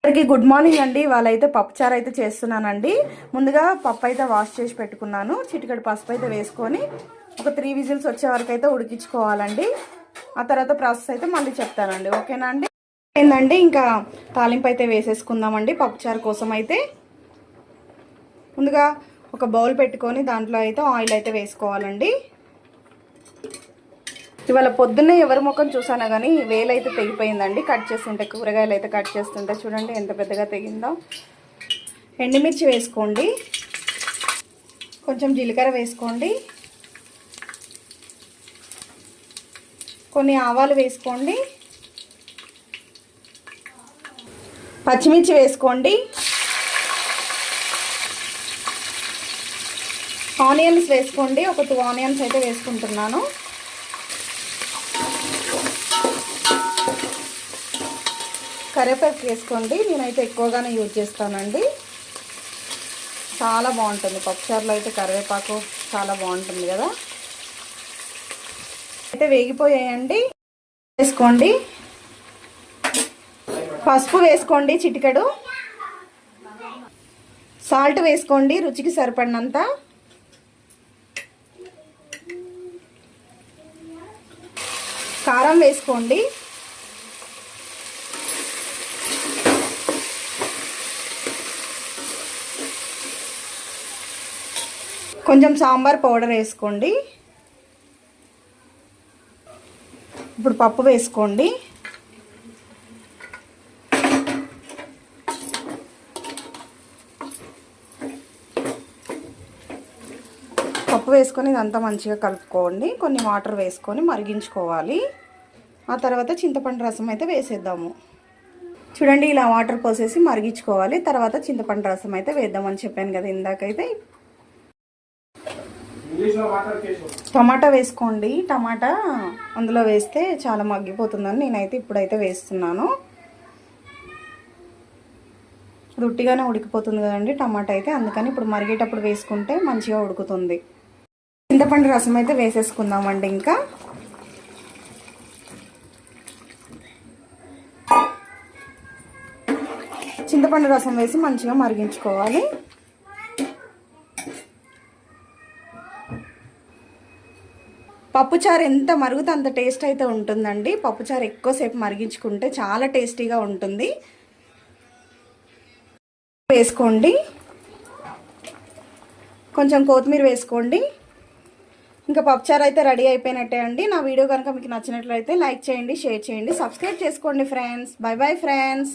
అందరికీ good morning అండి. వాళ్ళైతే పప్పుచారు అయితే చేస్తున్నానండి. ముందుగా పప్పు అయితే వాష్ చేసి పెట్టుకున్నాను. చిటికెడు పసుపు అయితే వేసుకొని ఒక 3 విజిల్స్ వచ్చే వరకు అయితే ఉడికించుకోవాలండి. ఆ తర్వాత ప్రాసెస్ అయితే మళ్ళీ చెప్తానండి. ఓకేనా అండి? ఏందండి ఇంకా తాలింపు అయితే వేసేసుకుందామండి. పప్పుచారు కోసం అయితే ముందుగా ఒక బౌల్ పెట్టుకొని దాంట్లో అయితే ఆయిల్ అయితే వేసుకోవాలండి. ఇవాళ పొద్దున్నే ఎవరి ముఖం చూసానా కానీ వేలైతే తెగిపోయిందండి. కట్ చేస్తుంటే కూరగాయలు అయితే కట్ చేస్తుంటే చూడండి ఎంత పెద్దగా తెగిందో. ఎండుమిర్చి వేసుకోండి, కొంచెం జీలకర్ర వేసుకోండి, కొన్ని ఆవాలు వేసుకోండి, పచ్చిమిర్చి వేసుకోండి, ఆనియన్స్ వేసుకోండి. ఒక 2 ఆనియన్స్ అయితే వేసుకుంటున్నాను. కరివేపాకు వేసుకోండి. నేనైతే ఎక్కువగానే యూజ్ చేస్తానండి. చాలా బాగుంటుంది పప్పుచారులో అయితే కరివేపాకు చాలా బాగుంటుంది కదా. అయితే వేగిపోయాయండి. వేసుకోండి, పసుపు వేసుకోండి, చిటికెడు సాల్ట్ వేసుకోండి, రుచికి సరిపడినంత. కారం వేసుకోండి, కొంచెం సాంబార్ పౌడర్ వేసుకోండి. ఇప్పుడు పప్పు వేసుకోండి. పప్పు వేసుకొని ఇదంతా మంచిగా కలుపుకోండి. కొన్ని వాటర్ వేసుకొని మరిగించుకోవాలి. ఆ తర్వాత చింతపండు రసం అయితే వేసేద్దాము. చూడండి ఇలా వాటర్ పోసేసి మరిగించుకోవాలి. తర్వాత చింతపండు రసం అయితే వేద్దామని చెప్పాను కదా ఇందాకైతే. టమాటా వేసుకోండి. టమాటా అందులో వేస్తే చాలా మగ్గిపోతుందని నేనైతే ఇప్పుడైతే వేస్తున్నాను. ఉట్టిగానే ఉడికిపోతుంది కదండి టమాటా అయితే, అందుకని ఇప్పుడు మరిగేటప్పుడు వేసుకుంటే మంచిగా ఉడుకుతుంది. చింతపండు రసం అయితే వేసేసుకుందామండి. ఇంకా చింతపండు రసం వేసి మంచిగా మరిగించుకోవాలి. పప్పుచారు ఎంత మరుగుతే అంత టేస్ట్ అయితే ఉంటుందండి. పప్పుచారు ఎక్కువసేపు మరిగించుకుంటే చాలా టేస్టీగా ఉంటుంది. వేసుకోండి, కొంచెం కొత్తిమీర వేసుకోండి. ఇంకా పప్పుచారు అయితే రెడీ అయిపోయినట్టే అండి. నా వీడియో కనుక మీకు నచ్చినట్లయితే లైక్ చేయండి, షేర్ చేయండి, సబ్స్క్రైబ్ చేసుకోండి ఫ్రెండ్స్. By bye friends.